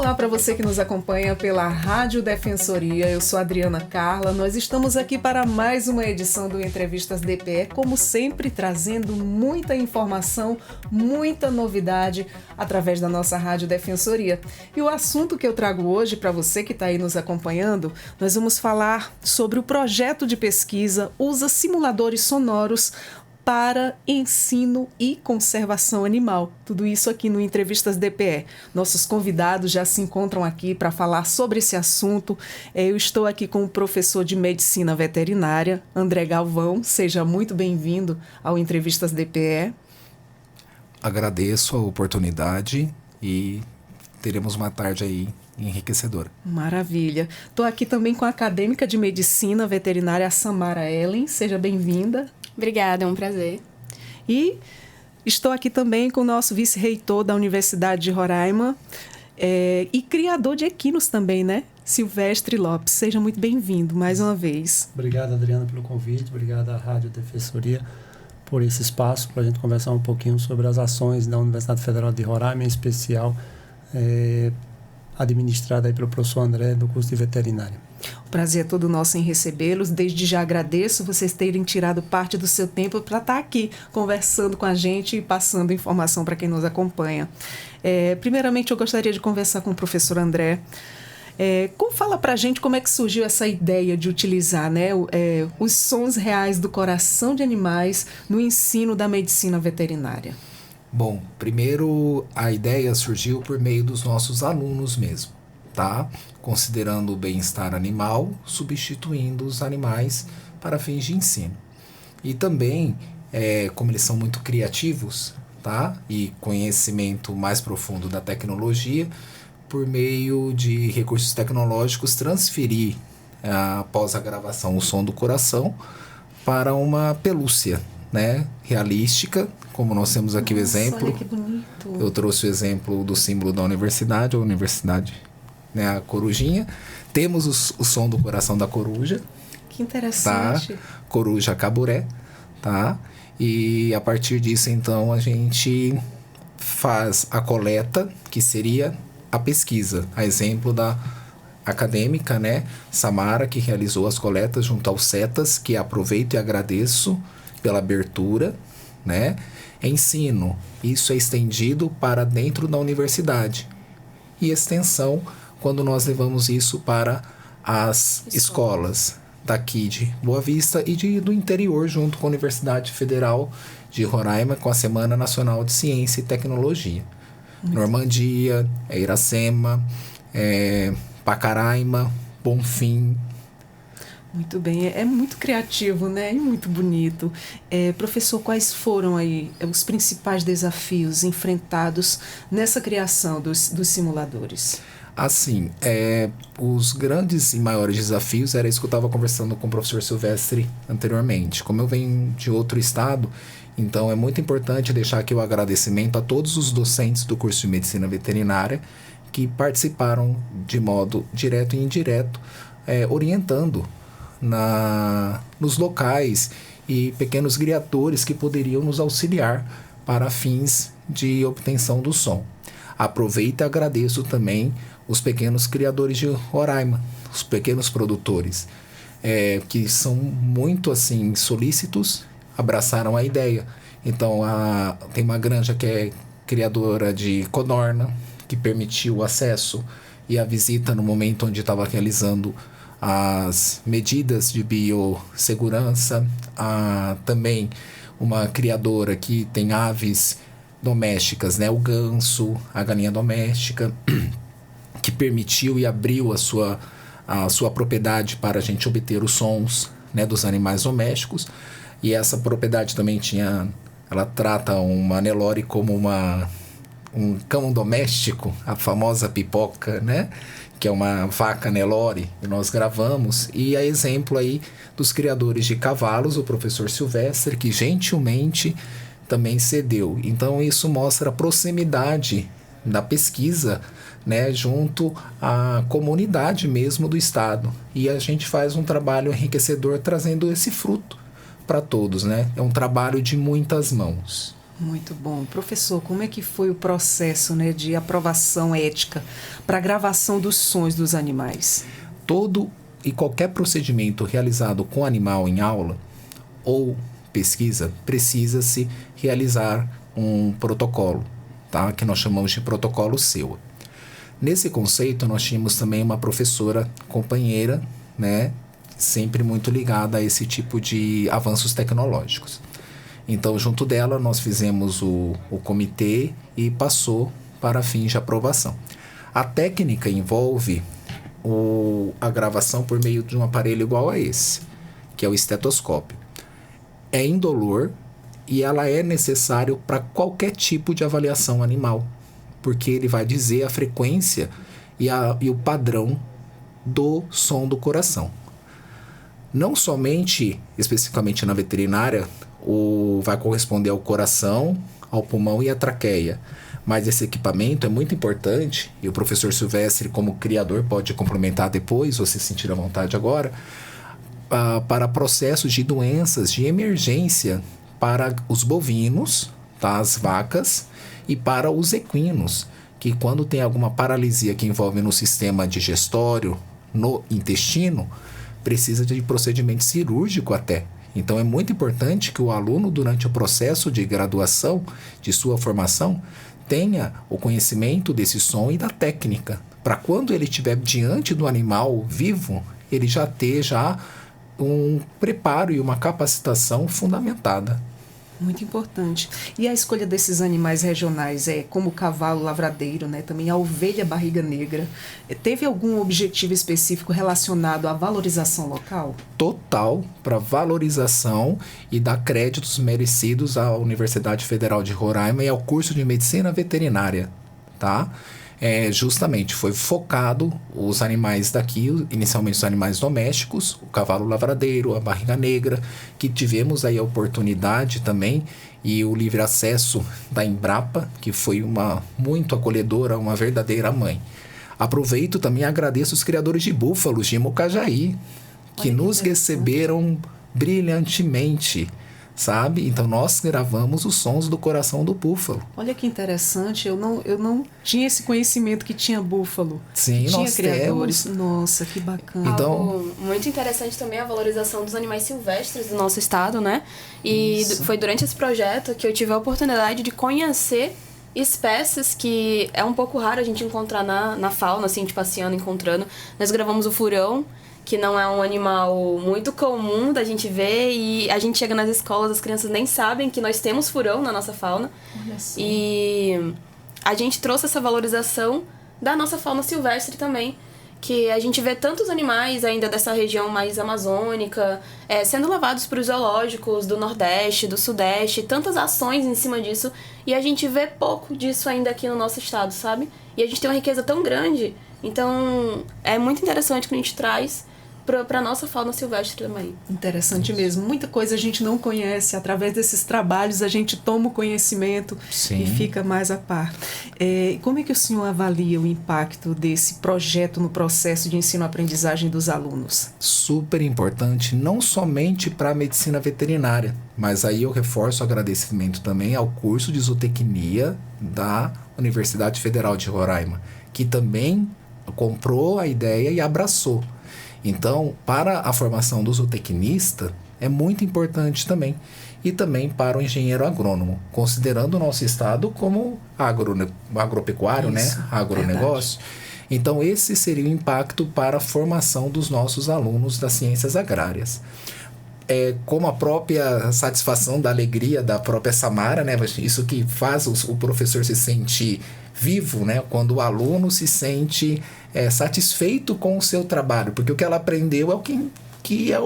Olá para você que nos acompanha pela Rádio Defensoria, eu sou Adriana Carla, nós estamos aqui para mais uma edição do Entrevistas DPE, como sempre trazendo muita informação, muita novidade através da nossa Rádio Defensoria. E o assunto que eu trago hoje para você que está aí nos acompanhando, nós vamos falar sobre o projeto de pesquisa Usa Simuladores Sonoros para ensino e conservação animal. Tudo isso aqui no Entrevistas DPE. Nossos convidados já se encontram aqui para falar sobre esse assunto. Eu estou aqui com o professor de Medicina Veterinária, André Galvão. Seja muito bem-vindo ao Entrevistas DPE. Agradeço a oportunidade e teremos uma tarde aí enriquecedora. Maravilha. Estou aqui também com a acadêmica de Medicina Veterinária, Samara Ellen. Seja bem-vinda. Obrigada, é um prazer. E estou aqui também com o nosso vice-reitor da Universidade de Roraima e criador de equinos também, né? Silvestre Lopes. Seja muito bem-vindo mais uma vez. Obrigado, Adriana, pelo convite. Obrigado à Rádio Defensoria por esse espaço para a gente conversar um pouquinho sobre as ações da Universidade Federal de Roraima, em especial administrada aí pelo professor André, do curso de veterinária. O prazer é todo nosso em recebê-los. Desde já agradeço vocês terem tirado parte do seu tempo para estar aqui conversando com a gente e passando informação para quem nos acompanha. Primeiramente, eu gostaria de conversar com o professor André. Fala para a gente como é que surgiu essa ideia de utilizar, né, os sons reais do coração de animais no ensino da medicina veterinária. Bom, primeiro a ideia surgiu por meio dos nossos alunos mesmo, tá? Considerando o bem-estar animal, substituindo os animais para fins de ensino. E também, como eles são muito criativos, tá? E conhecimento mais profundo da tecnologia, por meio de recursos tecnológicos, transferir, após a gravação, o som do coração para uma pelúcia, né, realística, como nós temos aqui o exemplo. Olha que bonito. Eu trouxe o exemplo do símbolo da universidade, a universidade, né, a corujinha. Temos o som do coração da coruja. Que interessante. Tá? Coruja caburé, tá? E a partir disso, então, a gente faz a coleta, que seria a pesquisa, a exemplo da acadêmica, né, Samara, que realizou as coletas junto aos CETAS, que aproveito e agradeço pela abertura, né? Ensino, isso é estendido para dentro da universidade. E extensão, quando nós levamos isso para as escolas daqui de Boa Vista e do interior, junto com a Universidade Federal de Roraima, com a Semana Nacional de Ciência e Tecnologia. Normandia, Iracema, Pacaraima, Bonfim. Muito bem, é muito criativo, né? E muito bonito. Professor, quais foram aí os principais desafios enfrentados nessa criação dos simuladores? Assim, os grandes e maiores desafios era isso que eu estava conversando com o professor Silvestre anteriormente. Como eu venho de outro estado, então é muito importante deixar aqui o agradecimento a todos os docentes do curso de Medicina Veterinária que participaram de modo direto e indireto, orientando nos locais e pequenos criadores que poderiam nos auxiliar para fins de obtenção do som. Aproveito e agradeço também os pequenos criadores de Roraima, os pequenos produtores, que são muito assim solícitos, abraçaram a ideia. Então tem uma granja que é criadora de codorna, que permitiu o acesso e a visita no momento onde estava realizando as medidas de biossegurança. Também uma criadora que tem aves domésticas, né? O ganso, a galinha doméstica, que permitiu e abriu a sua propriedade para a gente obter os sons, né, dos animais domésticos. E essa propriedade também ela trata uma Nelore como um cão doméstico, a famosa pipoca, né? Que é uma vaca Nelore, e nós gravamos. E a exemplo aí dos criadores de cavalos, o professor Silvestre, que gentilmente também cedeu. Então isso mostra a proximidade da pesquisa, né, junto à comunidade mesmo do estado. E a gente faz um trabalho enriquecedor trazendo esse fruto para todos, né? É um trabalho de muitas mãos. Muito bom. Professor, como é que foi o processo, né, de aprovação ética para a gravação dos sons dos animais? Todo e qualquer procedimento realizado com animal em aula ou pesquisa, precisa-se realizar um protocolo, tá? Que nós chamamos de protocolo SEWA. Nesse conceito, nós tínhamos também uma professora companheira, né? Sempre muito ligada a esse tipo de avanços tecnológicos. Então, junto dela, nós fizemos o comitê e passou para fins de aprovação. A técnica envolve a gravação por meio de um aparelho igual a esse, que é o estetoscópio. É indolor e ela é necessário para qualquer tipo de avaliação animal, porque ele vai dizer a frequência e o padrão do som do coração. Não somente, especificamente na veterinária, vai corresponder ao coração, ao pulmão e à traqueia. Mas esse equipamento é muito importante, e o professor Silvestre, como criador, pode complementar depois, ou se sentir à vontade agora, para processos de doenças de emergência para os bovinos, tá, as vacas, e para os equinos, que quando tem alguma paralisia que envolve no sistema digestório, no intestino, precisa de procedimento cirúrgico até. Então, é muito importante que o aluno, durante o processo de graduação, de sua formação, tenha o conhecimento desse som e da técnica, para quando ele estiver diante do animal vivo, ele já ter um preparo e uma capacitação fundamentada. Muito importante. E a escolha desses animais regionais, como o cavalo lavradeiro, né? Também a ovelha barriga negra, teve algum objetivo específico relacionado à valorização local? Total para valorização e dar créditos merecidos à Universidade Federal de Roraima e ao curso de Medicina Veterinária, tá? Justamente foi focado os animais daqui, inicialmente os animais domésticos, o cavalo lavradeiro, a barriga negra, que tivemos aí a oportunidade também e o livre acesso da Embrapa, que foi muito acolhedora, uma verdadeira mãe. Aproveito também e agradeço os criadores de búfalos de Mocajaí, que nos receberam brilhantemente, sabe? Então, nós gravamos os sons do coração do búfalo. Olha que interessante, eu não tinha esse conhecimento que tinha búfalo. Sim, tinha nós criadores. temos. Nossa, que bacana. Então, algo muito interessante também é a valorização dos animais silvestres do nosso estado, né? E foi durante esse projeto que eu tive a oportunidade de conhecer espécies que é um pouco raro a gente encontrar na fauna, assim, tipo, passeando, encontrando. Nós gravamos o furão, que não é um animal muito comum da gente ver, e a gente chega nas escolas, as crianças nem sabem que nós temos furão na nossa fauna. Olha só. E a gente trouxe essa valorização da nossa fauna silvestre também, que a gente vê tantos animais ainda dessa região mais amazônica, sendo levados para os zoológicos do Nordeste, do Sudeste, tantas ações em cima disso, e a gente vê pouco disso ainda aqui no nosso estado, sabe? E a gente tem uma riqueza tão grande, então é muito interessante que a gente traz para a nossa fauna silvestre também. Interessante mesmo. Muita coisa a gente não conhece. Através desses trabalhos a gente toma o conhecimento. Sim. E fica mais a par. Como é que o senhor avalia o impacto desse projeto no processo de ensino-aprendizagem dos alunos? Super importante, não somente para a medicina veterinária, mas aí eu reforço o agradecimento também ao curso de zootecnia da Universidade Federal de Roraima, que também comprou a ideia e abraçou. Então, para a formação do zootecnista, é muito importante também. E também para o engenheiro agrônomo, considerando o nosso estado como agropecuário, Isso, né? Agronegócio. Verdade. Então, esse seria o impacto para a formação dos nossos alunos das ciências agrárias. Como a própria satisfação da alegria da própria Samara, né? Isso que faz o professor se sentir vivo, né? Quando o aluno se sente satisfeito com o seu trabalho, porque o que ela aprendeu é o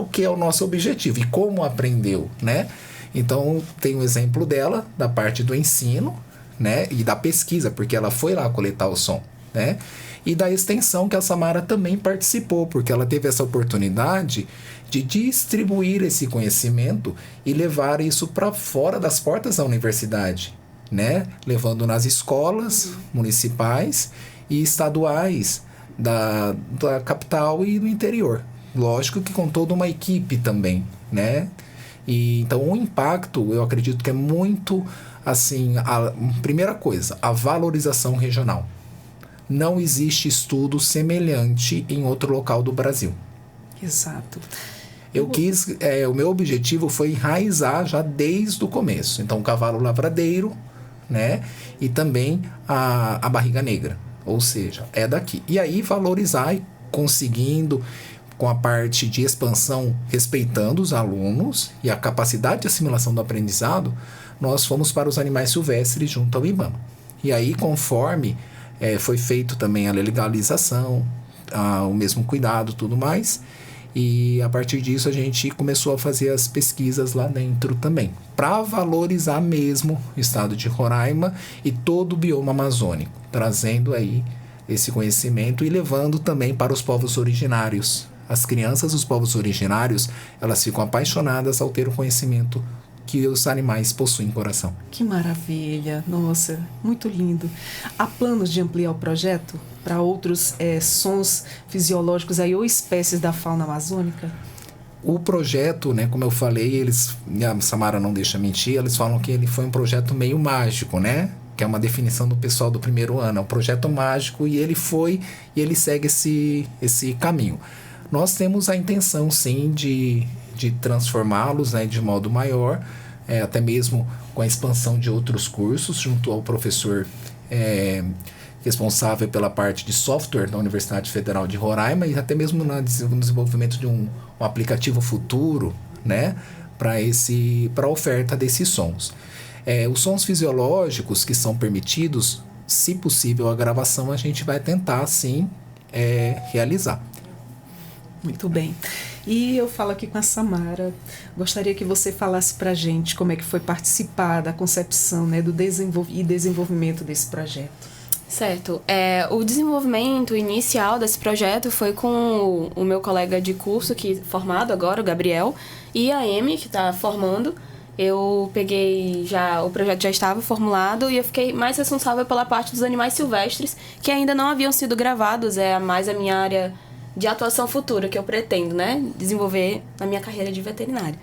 que é o nosso objetivo e como aprendeu, né? Então, tem um exemplo dela, da parte do ensino, né? E da pesquisa, porque ela foi lá coletar o som, né? E da extensão, que a Samara também participou, porque ela teve essa oportunidade de distribuir esse conhecimento e levar isso para fora das portas da universidade, né? Levando nas escolas municipais e estaduais da capital e do interior. Lógico que com toda uma equipe também, né? E então o impacto, eu acredito que é muito assim, primeira coisa, a valorização regional. Não existe estudo semelhante em outro local do Brasil. Exato. O meu objetivo foi enraizar já desde o começo. Então, o cavalo lavradeiro, né? E também a barriga negra. Ou seja, é daqui. E aí, valorizar e conseguindo, com a parte de expansão, respeitando os alunos e a capacidade de assimilação do aprendizado, nós fomos para os animais silvestres junto ao IBAMA. E aí, conforme foi feito também a legalização, o mesmo cuidado, tudo mais. E a partir disso a gente começou a fazer as pesquisas lá dentro também, para valorizar mesmo o estado de Roraima e todo o bioma amazônico, trazendo aí esse conhecimento e levando também para os povos originários. As crianças dos povos originários, elas ficam apaixonadas ao ter o conhecimento que os animais possuem em coração. Que maravilha! Nossa, muito lindo. Há planos de ampliar o projeto para outros sons fisiológicos aí, ou espécies da fauna amazônica? O projeto, né, como eu falei, a Samara não deixa mentir, eles falam que ele foi um projeto meio mágico, né? Que é uma definição do pessoal do primeiro ano. É um projeto mágico e ele segue esse caminho. Nós temos a intenção, sim, de transformá-los, né, de modo maior, até mesmo com a expansão de outros cursos, junto ao professor responsável pela parte de software da Universidade Federal de Roraima e até mesmo no desenvolvimento de um aplicativo futuro, né, para a oferta desses sons. Os sons fisiológicos que são permitidos, se possível a gravação, a gente vai tentar, sim, realizar. Muito bem. E eu falo aqui com a Samara. Gostaria que você falasse para a gente como é que foi participar da concepção, né, do desenvolvimento desse projeto. Certo. O desenvolvimento inicial desse projeto foi com o meu colega de curso, formado agora, o Gabriel, e a Amy, que está formando. Eu peguei o projeto já estava formulado e eu fiquei mais responsável pela parte dos animais silvestres, que ainda não haviam sido gravados, mais a minha área de atuação futura que eu pretendo, né, desenvolver na minha carreira de veterinária.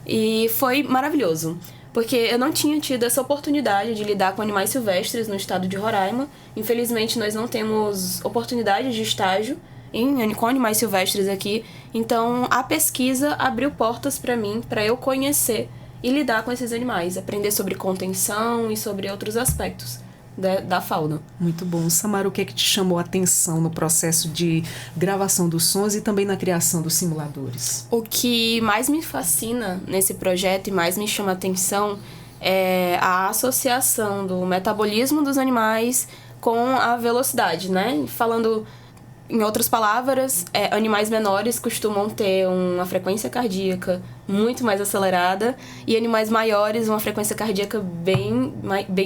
E foi maravilhoso, porque eu não tinha tido essa oportunidade de lidar com animais silvestres no estado de Roraima. Infelizmente, nós não temos oportunidade de estágio com animais silvestres aqui. Então, a pesquisa abriu portas para mim, para eu conhecer e lidar com esses animais, aprender sobre contenção e sobre outros aspectos da fauna. Muito bom. Samara, o que é que te chamou a atenção no processo de gravação dos sons e também na criação dos simuladores? O que mais me fascina nesse projeto e mais me chama a atenção é a associação do metabolismo dos animais com a velocidade, né? Falando em outras palavras, animais menores costumam ter uma frequência cardíaca muito mais acelerada e animais maiores uma frequência cardíaca bem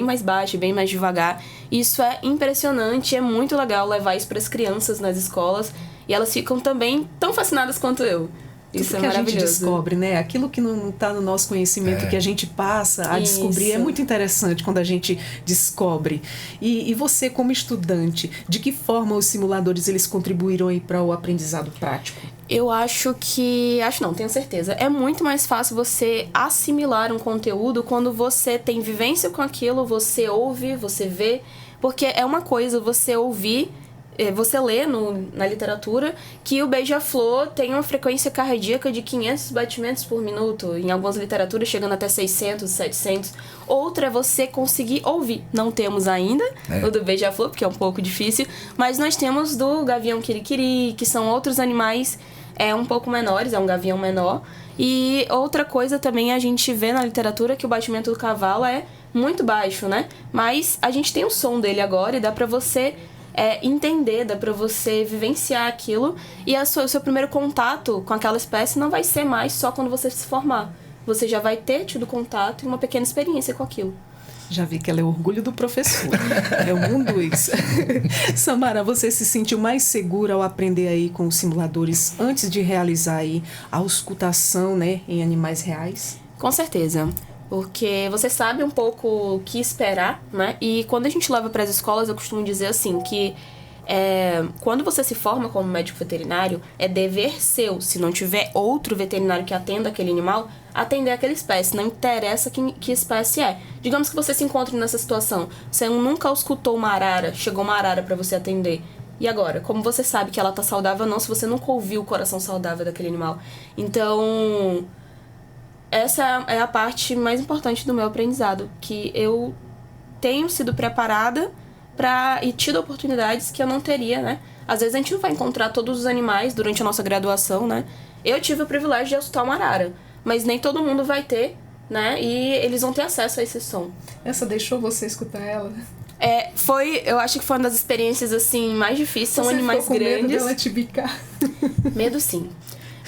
mais baixa, bem mais devagar. Isso é impressionante, é muito legal levar isso para as crianças nas escolas e elas ficam também tão fascinadas quanto eu. Isso Tudo que a gente descobre, né? Aquilo que não está no nosso conhecimento, que a gente passa a descobrir, é muito interessante quando a gente descobre. E você, como estudante, de que forma os simuladores eles contribuíram aí para o aprendizado prático? Eu tenho certeza. É muito mais fácil você assimilar um conteúdo quando você tem vivência com aquilo, você ouve, você vê, porque é uma coisa você ouvir. Você lê na literatura que o beija-flor tem uma frequência cardíaca de 500 batimentos por minuto. Em algumas literaturas chegando até 600, 700. Outra é você conseguir ouvir. Não temos ainda o do beija-flor, porque é um pouco difícil. Mas nós temos do gavião quiriquiri, que são outros animais um pouco menores, é um gavião menor. E outra coisa também a gente vê na literatura que o batimento do cavalo é muito baixo, né? Mas a gente tem o som dele agora e dá pra você entender, dá pra você vivenciar aquilo e o seu primeiro contato com aquela espécie não vai ser mais só quando você se formar. Você já vai ter tido contato e uma pequena experiência com aquilo. Já vi que ela é orgulho do professor. É o mundo isso. Samara, você se sentiu mais segura ao aprender aí com os simuladores antes de realizar aí a auscultação, né, em animais reais? Com certeza. Porque você sabe um pouco o que esperar, né? E quando a gente leva para as escolas, eu costumo dizer assim, que Quando você se forma como médico veterinário, é dever seu, se não tiver outro veterinário que atenda aquele animal, atender aquela espécie, não interessa que espécie é. Digamos que você se encontre nessa situação, você nunca escutou uma arara, chegou uma arara para você atender. E agora? Como você sabe que ela tá saudável ou não, se você nunca ouviu o coração saudável daquele animal? Então, essa é a parte mais importante do meu aprendizado, que eu tenho sido preparada e tido oportunidades que eu não teria, né? Às vezes a gente não vai encontrar todos os animais durante a nossa graduação, né? Eu tive o privilégio de escutar uma arara, mas nem todo mundo vai ter, né? E eles vão ter acesso a esse som. Essa deixou você escutar ela? Eu acho que foi uma das experiências, assim, mais difíceis. São animais ficou com grandes. Medo dela te bicar? Medo, sim.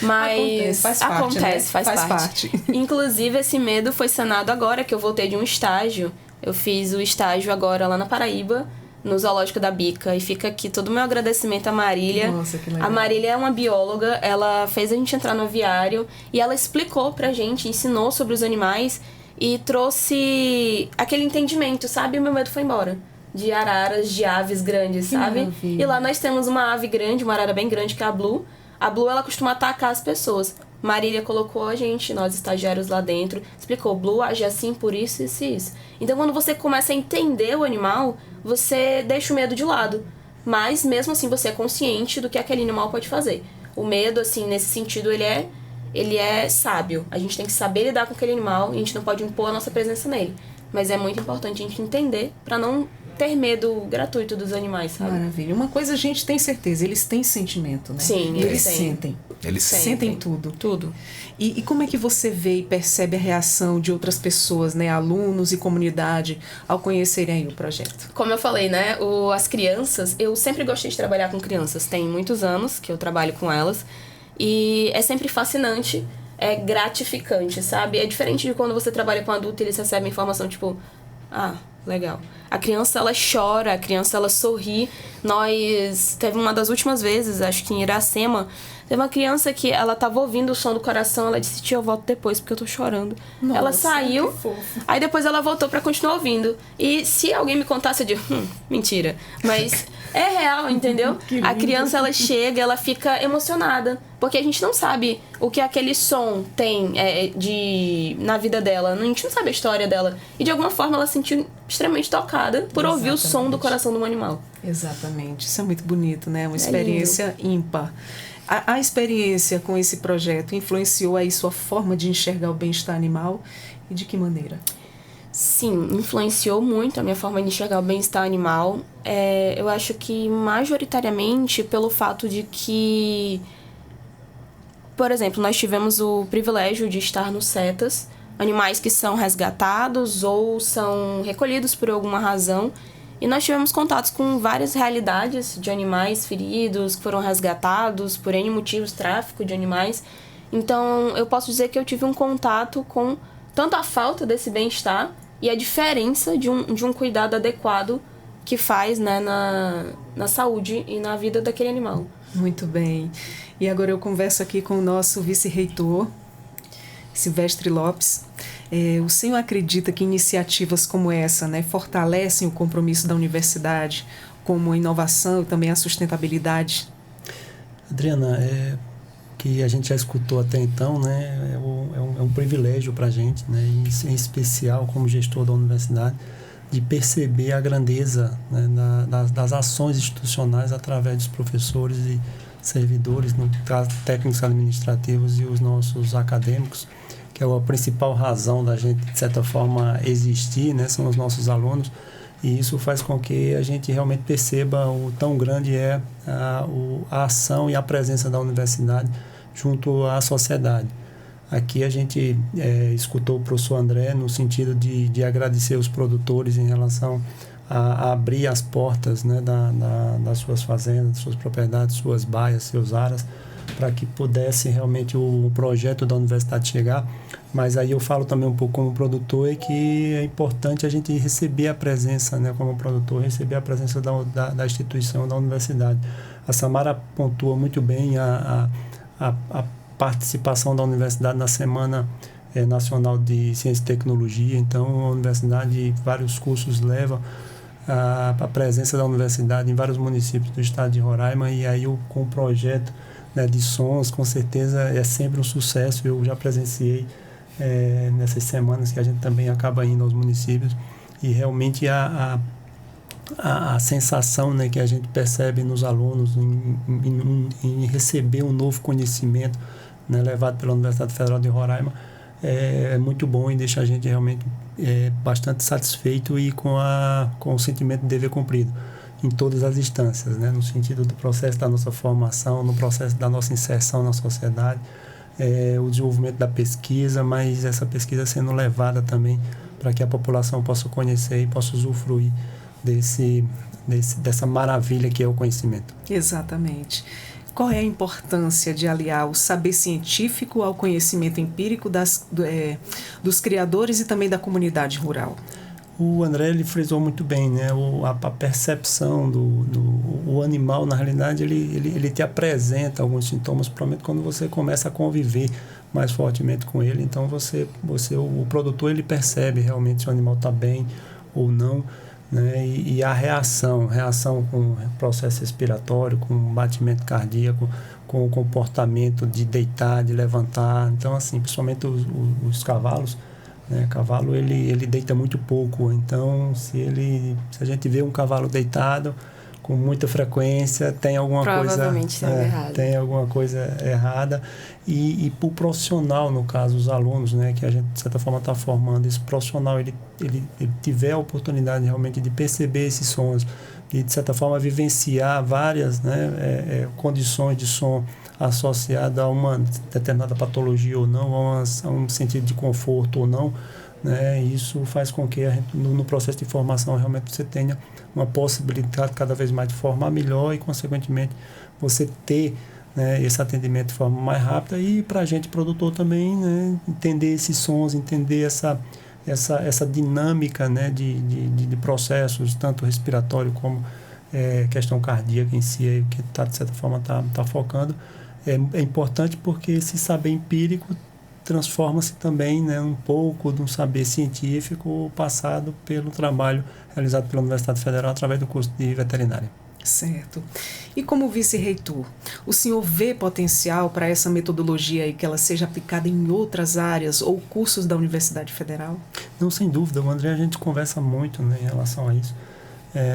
Mas acontece, faz parte. Inclusive, esse medo foi sanado agora que eu voltei de um estágio. Eu fiz o estágio agora lá na Paraíba, no Zoológico da Bica. E fica aqui todo o meu agradecimento à Marília. Nossa, que legal. A Marília é uma bióloga, ela fez a gente entrar no aviário e ela explicou pra gente, ensinou sobre os animais e trouxe aquele entendimento, sabe? E o meu medo foi embora. De araras, de aves grandes, sabe? Maravilha. E lá nós temos uma ave grande, uma arara bem grande, que é a Blue. A Blue, ela costuma atacar as pessoas. Marília colocou a gente, nós estagiários lá dentro, explicou, Blue age assim por isso, isso e isso. Então, quando você começa a entender o animal, você deixa o medo de lado. Mas, mesmo assim, você é consciente do que aquele animal pode fazer. O medo, assim, nesse sentido, ele é sábio. A gente tem que saber lidar com aquele animal e a gente não pode impor a nossa presença nele. Mas é muito importante a gente entender para não ter medo gratuito dos animais, sabe? Maravilha. Uma coisa a gente tem certeza, eles têm sentimento, né? Sim, eles sentem. Eles sentem tudo. Tudo. E como é que você vê e percebe a reação de outras pessoas, né, alunos e comunidade, ao conhecerem aí o projeto? Como eu falei, né, as crianças, eu sempre gostei de trabalhar com crianças. Tem muitos anos que eu trabalho com elas e é sempre fascinante, é gratificante, sabe? É diferente de quando você trabalha com adulto e eles recebem informação tipo, legal. A criança, ela chora, a criança, ela sorri. Teve uma das últimas vezes, acho que em Iracema, teve uma criança que ela tava ouvindo o som do coração, ela disse, tia, eu volto depois porque eu tô chorando. Nossa, ela saiu, que fofo. aí depois ela voltou pra continuar ouvindo. E se alguém me contasse, eu digo, mentira. Mas é real, entendeu? A criança, ela chega, ela fica emocionada. Porque a gente não sabe o que aquele som tem na vida dela. A gente não sabe a história dela. E de alguma forma ela se sentiu extremamente tocada por ouvir o som do coração de um animal. Exatamente. Isso é muito bonito, né? Uma experiência ímpar. A experiência com esse projeto influenciou aí sua forma de enxergar o bem-estar animal e de que maneira? Sim, influenciou muito a minha forma de enxergar o bem-estar animal. Eu acho que majoritariamente pelo fato de que, por exemplo, nós tivemos o privilégio de estar no CETAS, animais que são resgatados ou são recolhidos por alguma razão. E nós tivemos contatos com várias realidades de animais feridos, que foram resgatados por N motivos, tráfico de animais. Então, eu posso dizer que eu tive um contato com tanto a falta desse bem-estar e a diferença de um cuidado adequado que faz, né, na saúde e na vida daquele animal. Muito bem. E agora eu converso aqui com o nosso vice-reitor, Silvestre Lopes. O senhor acredita que iniciativas como essa, né, fortalecem o compromisso da universidade como a inovação e também a sustentabilidade? Adriana, que a gente já escutou até então, né, é um privilégio para a gente, né, em especial como gestor da universidade, de perceber a grandeza, né, das ações institucionais através dos professores e servidores, no caso técnicos administrativos e os nossos acadêmicos, que é a principal razão da gente, de certa forma, existir, né, são os nossos alunos, e isso faz com que a gente realmente perceba o tão grande é a ação e a presença da universidade junto à sociedade. Aqui a gente escutou o professor André no sentido de agradecer os produtores em relação a abrir as portas, né, das suas fazendas, suas propriedades, suas baias, seus aras, para que pudesse realmente o projeto da universidade chegar. Mas aí eu falo também um pouco como produtor, que é importante a gente receber a presença, né, como produtor, receber a presença da instituição, da universidade. A Samara pontua muito bem a participação da universidade na Semana Nacional de Ciência e Tecnologia. Então, a universidade, vários cursos levam a presença da universidade em vários municípios do estado de Roraima, e aí com o projeto, né, de sons, com certeza é sempre um sucesso. Eu já presenciei nessas semanas que a gente também acaba indo aos municípios, e realmente a sensação, né, que a gente percebe nos alunos em receber um novo conhecimento, né, levado pela Universidade Federal de Roraima, é muito bom e deixa a gente realmente bastante satisfeito e com o sentimento de dever cumprido em todas as instâncias, né, no sentido do processo da nossa formação, no processo da nossa inserção na sociedade, o desenvolvimento da pesquisa, mas essa pesquisa sendo levada também para que a população possa conhecer e possa usufruir dessa maravilha que é o conhecimento. Exatamente. Qual é a importância de aliar o saber científico ao conhecimento empírico dos criadores e também da comunidade rural? O André, ele frisou muito bem, né? A percepção o animal, na realidade, ele te apresenta alguns sintomas, principalmente quando você começa a conviver mais fortemente com ele. Então, o produtor, ele percebe realmente se o animal está bem ou não, né? E a reação com o processo respiratório, com o batimento cardíaco, com o comportamento de deitar, de levantar. Então, assim, principalmente os cavalos, né? Cavalo, ele deita muito pouco. Então, se a gente vê um cavalo deitado com muita frequência, tem alguma tem alguma coisa errada. E para o profissional, no caso, os alunos, né, que a gente, de certa forma, está formando, esse profissional, ele tiver a oportunidade realmente de perceber esses sons e, de certa forma, vivenciar várias, né, condições de som associadas a uma determinada patologia ou não, a um sentido de conforto ou não, né, isso faz com que a gente, no processo de formação, realmente você tenha uma possibilidade cada vez mais de formar melhor e, consequentemente, você ter, né, esse atendimento de forma mais rápida, e para a gente, produtor, também, né, entender esses sons, entender essa dinâmica, né, de processos, tanto respiratório como questão cardíaca em si, que está, de certa forma, tá focando. É importante porque esse saber empírico transforma-se também, né, um pouco de um saber científico passado pelo trabalho realizado pela Universidade Federal através do curso de veterinária. Certo. E como vice-reitor, o senhor vê potencial para essa metodologia e que ela seja aplicada em outras áreas ou cursos da Universidade Federal? Não, sem dúvida. O André, a gente conversa muito, né, em relação a isso.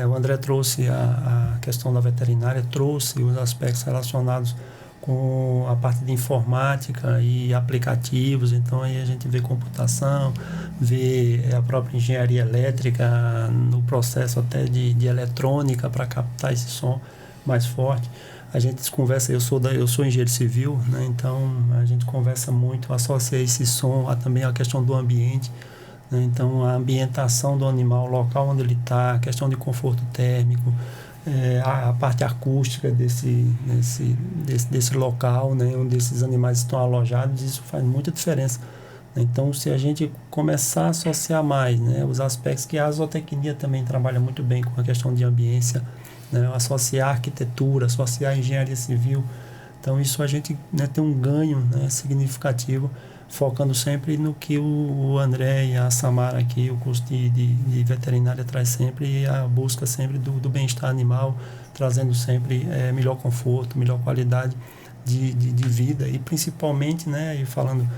O André trouxe a questão da veterinária, trouxe os aspectos relacionados com a parte de informática e aplicativos. Então aí a gente vê computação, vê a própria engenharia elétrica no processo até de eletrônica para captar esse som mais forte. A gente conversa, eu sou engenheiro civil, né? Então a gente conversa muito, associa esse som também à questão do ambiente, né? Então a ambientação do animal, o local onde ele está, a questão de conforto térmico, a parte acústica desse local, né, onde esses animais estão alojados, isso faz muita diferença. Então, se a gente começar a associar mais, né, os aspectos que a zootecnia também trabalha muito bem com a questão de ambiência, né, associar a arquitetura, associar a engenharia civil, então isso a gente, né, tem um ganho, né, significativo, focando sempre no que o André e a Samara aqui, o curso de veterinária traz sempre, e a busca sempre do bem-estar animal, trazendo sempre melhor conforto, melhor qualidade de vida, e principalmente, né, e falando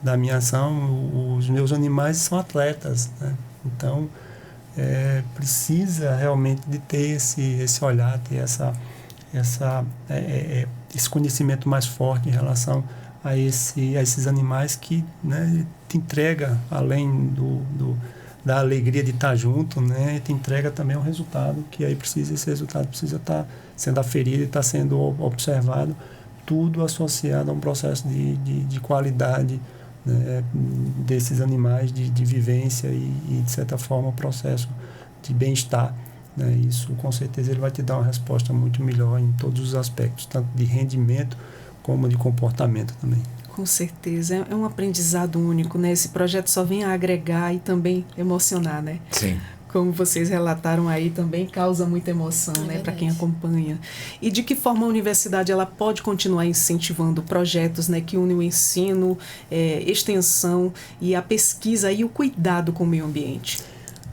da minha ação, os meus animais são atletas, né? Então precisa realmente de ter esse olhar, ter esse conhecimento mais forte em relação a esses animais que, né, te entrega, além da alegria de estar junto, né, te entrega também um resultado, que aí esse resultado precisa estar sendo aferido e estar sendo observado, tudo associado a um processo de qualidade, né, desses animais, de vivência e, de certa forma, um processo de bem-estar, né. Isso, com certeza, ele vai te dar uma resposta muito melhor em todos os aspectos, tanto de rendimento como de comportamento também. Com certeza, é um aprendizado único, né? Esse projeto só vem a agregar e também emocionar, né? Sim. Como vocês relataram aí, também causa muita emoção, né, para quem acompanha. E de que forma a universidade ela pode continuar incentivando projetos, né, que unem o ensino, extensão e a pesquisa e o cuidado com o meio ambiente?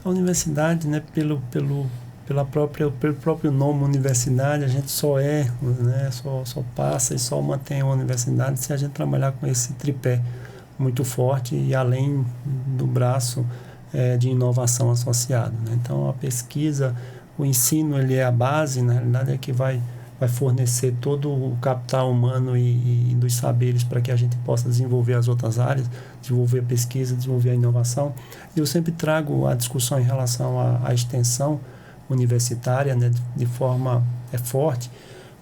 A universidade, né, pelo próprio nome universidade, a gente só né, só passa e só mantém a universidade se a gente trabalhar com esse tripé muito forte e além do braço de inovação associado, né? Então, a pesquisa, o ensino, ele é a base, na realidade, é que vai fornecer todo o capital humano e dos saberes para que a gente possa desenvolver as outras áreas, desenvolver a pesquisa, desenvolver a inovação. Eu sempre trago a discussão em relação à extensão universitária, né, de forma forte,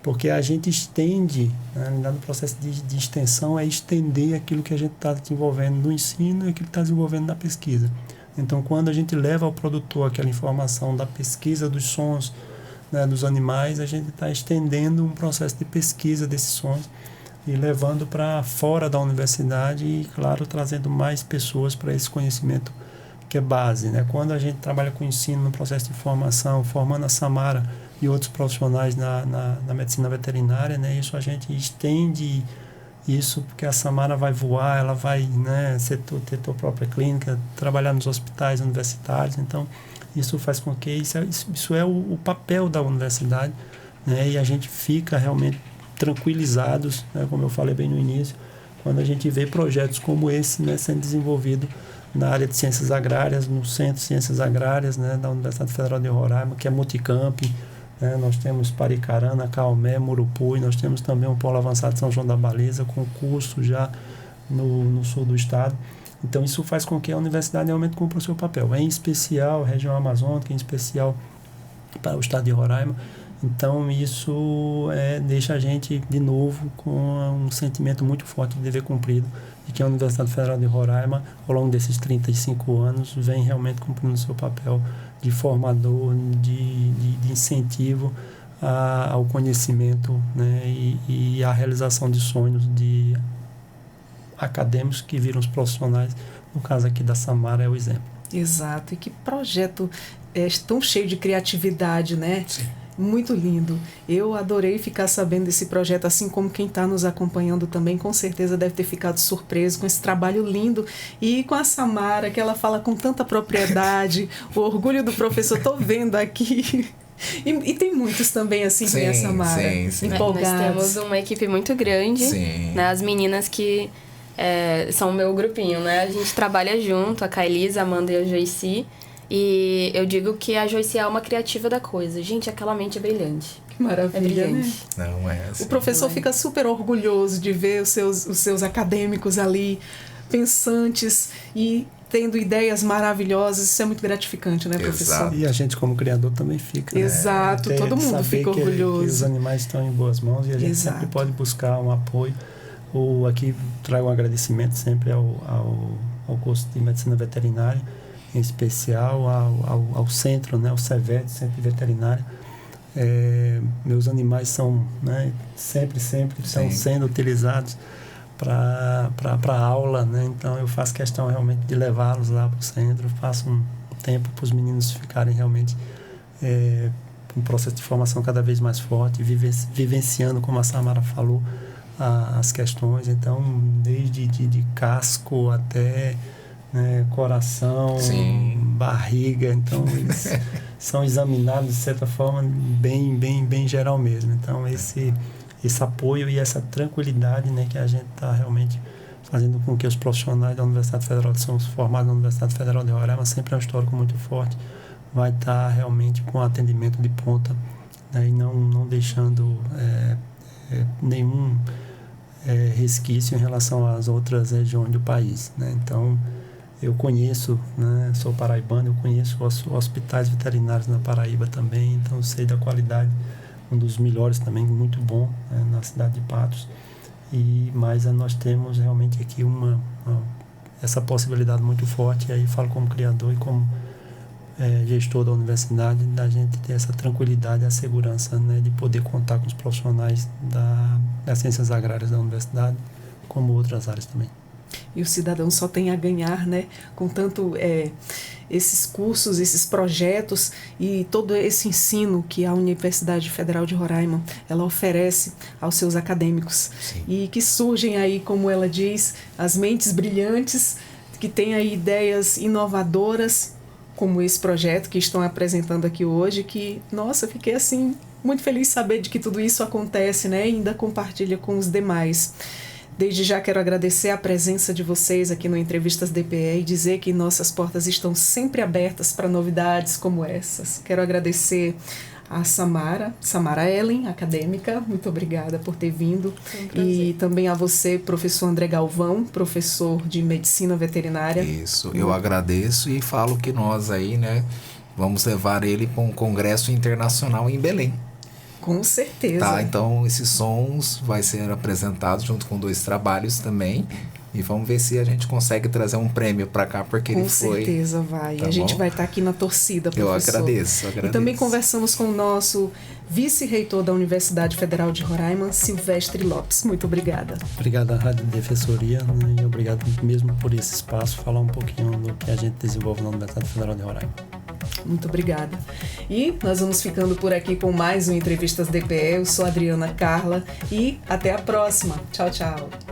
porque a gente estende, né, no processo de extensão, é estender aquilo que a gente está desenvolvendo no ensino e aquilo que está desenvolvendo na pesquisa. Então, quando a gente leva ao produtor aquela informação da pesquisa dos sons, né, dos animais, a gente está estendendo um processo de pesquisa desses sons e levando para fora da universidade e, claro, trazendo mais pessoas para esse conhecimento que é base, né? Quando a gente trabalha com ensino no processo de formação, formando a Samara e outros profissionais na medicina veterinária, né? Isso a gente estende isso porque a Samara vai voar, ela vai, né, ter sua própria clínica, trabalhar nos hospitais universitários. Então, isso faz com que isso é o papel da universidade, né? E a gente fica realmente tranquilizados, né, como eu falei bem no início, quando a gente vê projetos como esse, né, sendo desenvolvido na área de ciências agrárias, no Centro de Ciências Agrárias, né, da Universidade Federal de Roraima, que é multicamp, né? Nós temos Paricarana, Caomé, Murupu, e nós temos também um polo avançado de São João da Baleza, com curso já no sul do estado. Então, isso faz com que a universidade realmente cumpra o seu papel, em especial a região amazônica, em especial para o estado de Roraima. Então, isso deixa a gente, de novo, com um sentimento muito forte de dever cumprido, de que a Universidade Federal de Roraima, ao longo desses 35 anos, vem realmente cumprindo o seu papel de formador, de incentivo ao conhecimento, né, e à realização de sonhos de acadêmicos que viram os profissionais. No caso aqui da Samara é o exemplo. Exato, e que projeto tão cheio de criatividade, né? Sim. Muito lindo. Eu adorei ficar sabendo desse projeto, assim como quem está nos acompanhando também, com certeza deve ter ficado surpreso com esse trabalho lindo. E com a Samara, que ela fala com tanta propriedade, o orgulho do professor, estou vendo aqui. E tem muitos também, assim, que nem a Samara, empolgados. Nós temos uma equipe muito grande, né? As meninas que são o meu grupinho, né? A gente trabalha junto, a Kaelisa, a Amanda e a Joyce. E eu digo que a Joyce é uma criativa da coisa. Gente, aquela mente é brilhante. Que maravilha, é brilhante. Né? Não é assim. O professor fica super orgulhoso de ver os seus acadêmicos ali, pensantes e tendo ideias maravilhosas. Isso é muito gratificante, né, professor? Exato. E a gente, como criador, também fica. Exato, né? todo mundo fica orgulhoso. Que os animais estão em boas mãos e a gente sempre pode buscar um apoio. Ou aqui trago um agradecimento sempre ao curso de medicina veterinária, em especial ao centro, né, ao CEVET, Centro de Veterinária. Meus animais são, né, sempre estão sendo utilizados para aula, né? Então eu faço questão realmente de levá-los lá para o centro, faço um tempo para os meninos ficarem realmente um processo de formação cada vez mais forte, vivenciando, como a Samara falou, as questões. Então, desde de casco até, né, coração, barriga, então eles são examinados de certa forma bem geral mesmo. Então esse apoio e essa tranquilidade, né, que a gente está realmente fazendo com que os profissionais da Universidade Federal de São formados na Universidade Federal de Roraima, sempre é um histórico muito forte, vai estar realmente com atendimento de ponta, né, e não deixando nenhum resquício em relação às outras regiões do país, né? Então, eu conheço, né, sou paraibano, eu conheço os hospitais veterinários na Paraíba também, então sei da qualidade, um dos melhores também, muito bom, né, na cidade de Patos. Mas nós temos realmente aqui essa possibilidade muito forte, e aí falo como criador e como gestor da universidade, da gente ter essa tranquilidade, a segurança, né, de poder contar com os profissionais das ciências agrárias da universidade, como outras áreas também. E o cidadão só tem a ganhar, né, com tanto esses cursos, esses projetos e todo esse ensino que a Universidade Federal de Roraima ela oferece aos seus acadêmicos. Sim. E que surgem aí, como ela diz, as mentes brilhantes, que têm aí ideias inovadoras como esse projeto que estão apresentando aqui hoje, que, nossa, fiquei assim muito feliz de saber de que tudo isso acontece, né? E ainda compartilha com os demais. Desde já quero agradecer a presença de vocês aqui no Entrevistas DPE e dizer que nossas portas estão sempre abertas para novidades como essas. Quero agradecer a Samara Ellen, acadêmica, muito obrigada por ter vindo. E também a você, professor André Galvão, professor de Medicina Veterinária. Isso, eu agradeço e falo que nós aí, né, vamos levar ele para um congresso internacional em Belém. Com certeza. Tá, então esses sons vai ser apresentado junto com 2 trabalhos também. E vamos ver se a gente consegue trazer um prêmio para cá, porque ele foi... Com certeza vai. Tá, a gente vai estar aqui na torcida, professor. Eu agradeço. E também conversamos com o nosso vice-reitor da Universidade Federal de Roraima, Silvestre Lopes. Muito obrigada. Obrigado à Rádio Defensoria, né, e obrigado mesmo por esse espaço, falar um pouquinho do que a gente desenvolve na Universidade Federal de Roraima. Muito obrigada. E nós vamos ficando por aqui com mais um Entrevistas DPE. Eu sou Adriana Carla e até a próxima. Tchau, tchau.